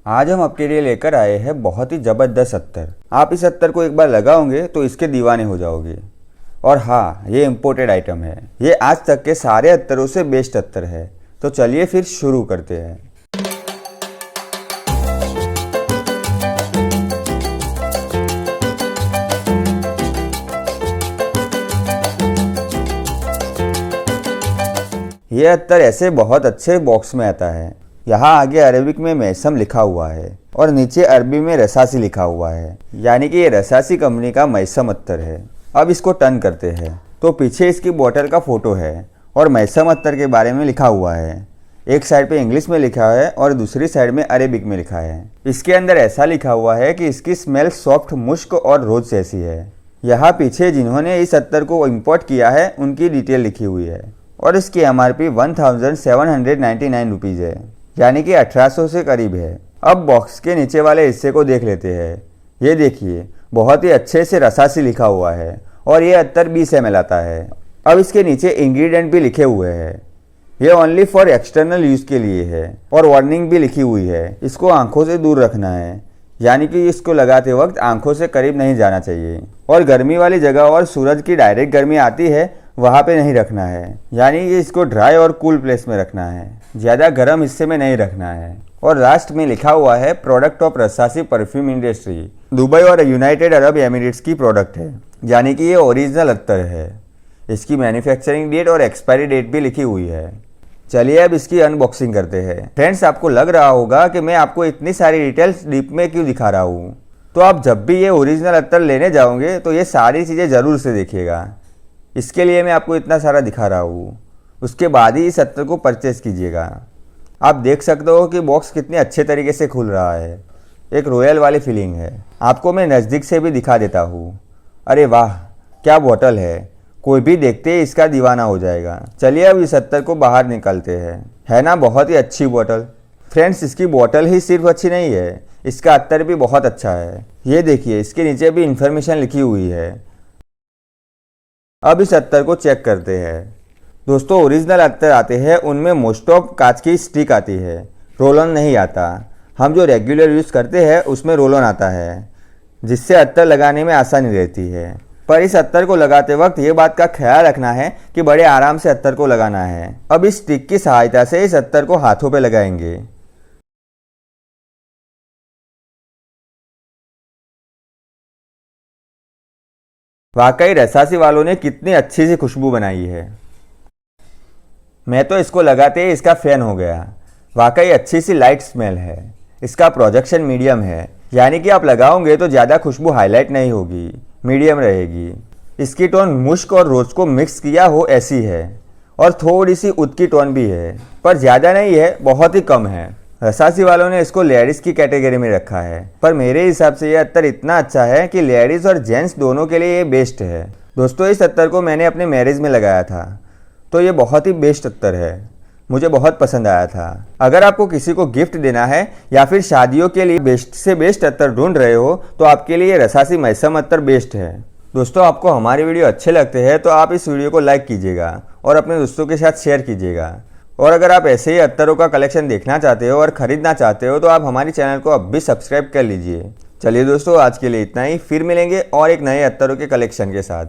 आज हम आपके लिए लेकर आए हैं बहुत ही ज़बरदस्त अत्तर। आप इस अत्तर को एक बार लगाओगे तो इसके दीवाने हो जाओगे। और हाँ, ये इम्पोर्टेड आइटम है। ये आज तक के सारे अत्तरों से बेस्ट अत्तर है। तो चलिए फिर शुरू करते हैं। ये अत्तर ऐसे बहुत अच्छे बॉक्स में आता है। यहाँ आगे अरबिक में मैसम लिखा हुआ है और नीचे अरबी में रसासी लिखा हुआ है, यानी कि ये रसासी कंपनी का मैसम अत्तर है। अब इसको टर्न करते हैं तो पीछे इसकी बोतल का फोटो है और मैसम अत्तर के बारे में लिखा हुआ है। एक साइड पे इंग्लिश में लिखा है और दूसरी साइड में अरेबिक में लिखा है। इसके अंदर ऐसा लिखा हुआ है कि इसकी स्मेल सॉफ्ट मुश्क और रोज जैसी है। यहाँ पीछे जिन्होंने इस अत्तर को इम्पोर्ट किया है उनकी डिटेल लिखी हुई है और इसकी MRP 1799 रुपीज़ है, यानी कि 1800 से करीब है। अब बॉक्स के नीचे वाले हिस्से को देख लेते हैं। ये देखिए, बहुत ही अच्छे से रसासी लिखा हुआ है और ये अत्तर 20 ml आता है। अब इसके नीचे इंग्रेडिएंट भी लिखे हुए हैं। ये ओनली फॉर एक्सटर्नल यूज़ के लिए है और वार्निंग भी लिखी हुई है। इसको आंखों से दूर रखना है, यानी कि इसको लगाते वक्त आंखों से करीब नहीं जाना चाहिए और गर्मी वाली जगह और सूरज की डायरेक्ट गर्मी आती है वहाँ पे नहीं रखना है, यानी कि इसको ड्राई और कूल प्लेस में रखना है, ज़्यादा गर्म हिस्से में नहीं रखना है। और लास्ट में लिखा हुआ है product of रसासी perfume industry, Dubai और यूनाइटेड अरब एमिरेट्स की प्रोडक्ट है, यानी कि ये ओरिजिनल अत्तर है। इसकी मैन्युफैक्चरिंग डेट और एक्सपायरी डेट भी लिखी हुई है। चलिए अब इसकी अनबॉक्सिंग करते हैं। फ्रेंड्स, आपको लग रहा होगा कि मैं आपको इतनी सारी डिटेल्स डीप में क्यों दिखा रहा हूँ, तो आप जब भी ये ओरिजिनल अत्तर लेने जाओगे तो ये सारी चीज़ें ज़रूर से देखिएगा। इसके लिए मैं आपको इतना सारा दिखा रहा हूँ, उसके बाद ही इस अत्तर को परचेस कीजिएगा। आप देख सकते हो कि बॉक्स कितने अच्छे तरीके से खुल रहा है, एक रॉयल वाली फीलिंग है। आपको मैं नज़दीक से भी दिखा देता हूँ। अरे वाह, क्या बॉटल है, कोई भी देखते ही इसका दीवाना हो जाएगा। चलिए अब इस अत्तर को बाहर निकालते हैं। है ना बहुत ही अच्छी बॉटल। फ्रेंड्स, इसकी बॉटल ही सिर्फ अच्छी नहीं है, इसका अत्तर भी बहुत अच्छा है। ये देखिए, इसके नीचे भी इंफॉर्मेशन लिखी हुई है। अब इस अत्तर को चेक करते हैं। दोस्तों, ओरिजिनल अत्तर आते हैं उनमें मोस्ट ऑफ कांच की स्टिक आती है, रोल ऑन नहीं आता। हम जो रेगुलर यूज़ करते हैं उसमें रोल ऑन आता है, जिससे अत्तर लगाने में आसानी रहती है। पर इस अत्तर को लगाते वक्त ये बात का ख्याल रखना है कि बड़े आराम से अत्तर को लगाना है। अब इस स्टिक की सहायता से इस अत्तर को हाथों पे लगाएंगे। वाकई रसासी वालों ने कितनी अच्छी सी खुशबू बनाई है। मैं तो इसको लगाते ही इसका फैन हो गया। वाकई अच्छी सी लाइट स्मेल है। इसका प्रोजेक्शन मीडियम है, यानी कि आप लगाओगे तो ज़्यादा खुशबू हाईलाइट नहीं होगी, मीडियम रहेगी। इसकी टोन मुश्क और रोज को मिक्स किया हो ऐसी है और थोड़ी सी उद की टोन भी है, पर ज़्यादा नहीं है, बहुत ही कम है। रसासी वालों ने इसको लेडीज़ की कैटेगरी में रखा है, पर मेरे हिसाब से ये अत्तर इतना अच्छा है कि लेडीज़ और जेंट्स दोनों के लिए ये बेस्ट है। दोस्तों, इस अत्तर को मैंने अपने मैरिज में लगाया था, तो ये बहुत ही बेस्ट अत्तर है, मुझे बहुत पसंद आया था। अगर आपको किसी को गिफ्ट देना है या फिर शादियों के लिए बेस्ट से बेस्ट अत्तर ढूंढ रहे हो तो आपके लिए रसासी मैसम अत्तर बेस्ट है। दोस्तों, आपको हमारे वीडियो अच्छे लगते हैं तो आप इस वीडियो को लाइक कीजिएगा और अपने दोस्तों के साथ शेयर कीजिएगा। और अगर आप ऐसे ही अत्तरों का कलेक्शन देखना चाहते हो और ख़रीदना चाहते हो तो आप हमारे चैनल को अब भी सब्सक्राइब कर लीजिए। चलिए दोस्तों, आज के लिए इतना ही। फिर मिलेंगे और एक नए अत्तरों के कलेक्शन के साथ।